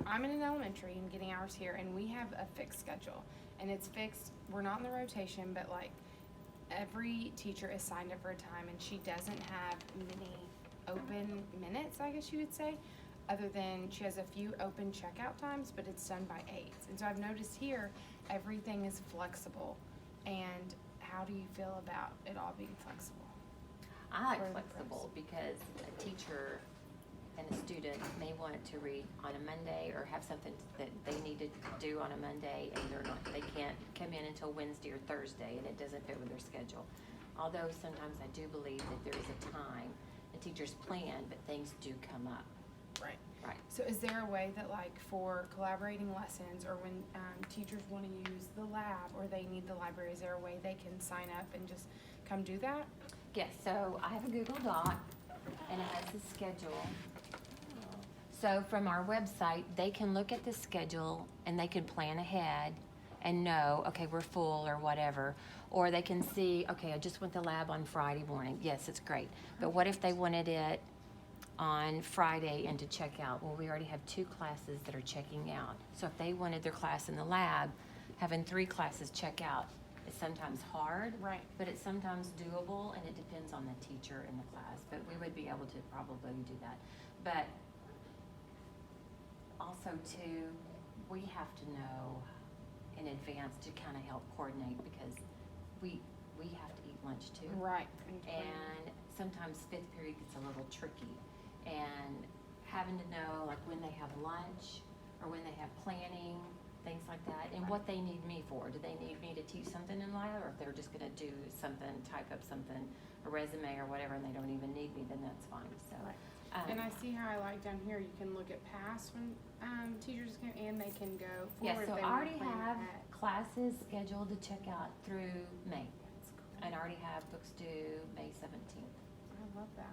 I'm in an elementary and getting hours here, and we have a fixed schedule, and it's fixed. We're not in the rotation, but like every teacher is signed up for a time, and she doesn't have many open minutes, I guess you would say, other than she has a few open checkout times, but it's done by 8. And so I've noticed here everything is flexible. And how do you feel about it all being flexible? I like Or the flexible because a teacher and a student may want to read on a Monday or have something that they need to do on a Monday, and they can't come in until Wednesday or Thursday, and it doesn't fit with their schedule. Although sometimes I do believe that there is a time the teachers plan, but things do come up. Right. Right. So is there a way that, like, for collaborating lessons, or when teachers want to use the lab or they need the library, is there a way they can sign up and just come do that? Yes, so I have a Google Doc, and it has the schedule. So from our website, they can look at the schedule and they can plan ahead and know, okay, we're full or whatever. Or they can see, okay, I just want the lab on Friday morning. Yes, it's great. But what if they wanted it on Friday and to check out? Well, we already have 2 classes that are checking out. So if they wanted their class in the lab, having 3 classes check out is sometimes hard. Right. But it's sometimes doable, and it depends on the teacher in the class. But we would be able to probably do that. But also too, we have to know in advance to kind of help coordinate, because we have to eat lunch too. Right. And sometimes 5th period gets a little tricky, and having to know like when they have lunch or when they have planning, things like that, and what they need me for. Do they need me to teach something in lab, or if they're just gonna do something, type up something, a resume or whatever, and they don't even need me, then that's fine. So. Right. And I see how I like down here, you can look at past when teachers can, and they can go Yeah, forward. so if they I wanna already plan have ahead. classes scheduled to check out through May, That's cool. and I already have books due May 17th. I love that.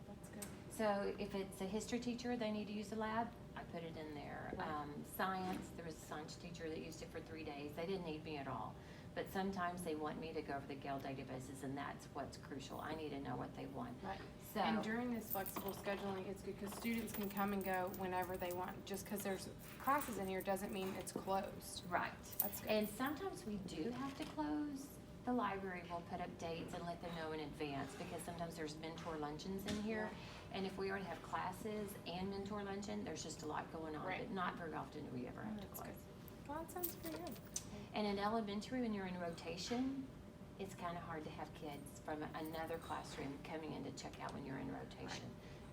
That's good. So if it's a history teacher, they need to use the lab, I put it in there. Right. Science, there was a science teacher that used it for 3 days. They didn't need me at all. But sometimes they want me to go over the Gale databases, and that's what's crucial. I need to know what they want. Right. So, And during this flexible scheduling, it's good because students can come and go whenever they want. Just because there's classes in here doesn't mean it's closed. right. That's good. And sometimes we do have to close. The library will put up dates and let them know in advance, because sometimes there's mentor luncheons in here. And if we already have classes and mentor luncheon, there's just a lot going on. Right. But not very often do we ever have to That's close. good. Well, that sounds pretty good. And in elementary, when you're in rotation, it's kind of hard to have kids from another classroom coming in to check out when you're in rotation.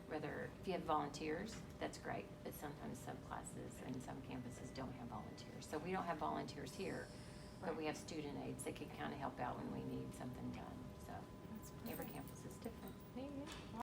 Whether, if you have volunteers, that's great, but sometimes some classes and some campuses don't have volunteers. So we don't have volunteers here, but we have student aides that can kind of help out when we need something done.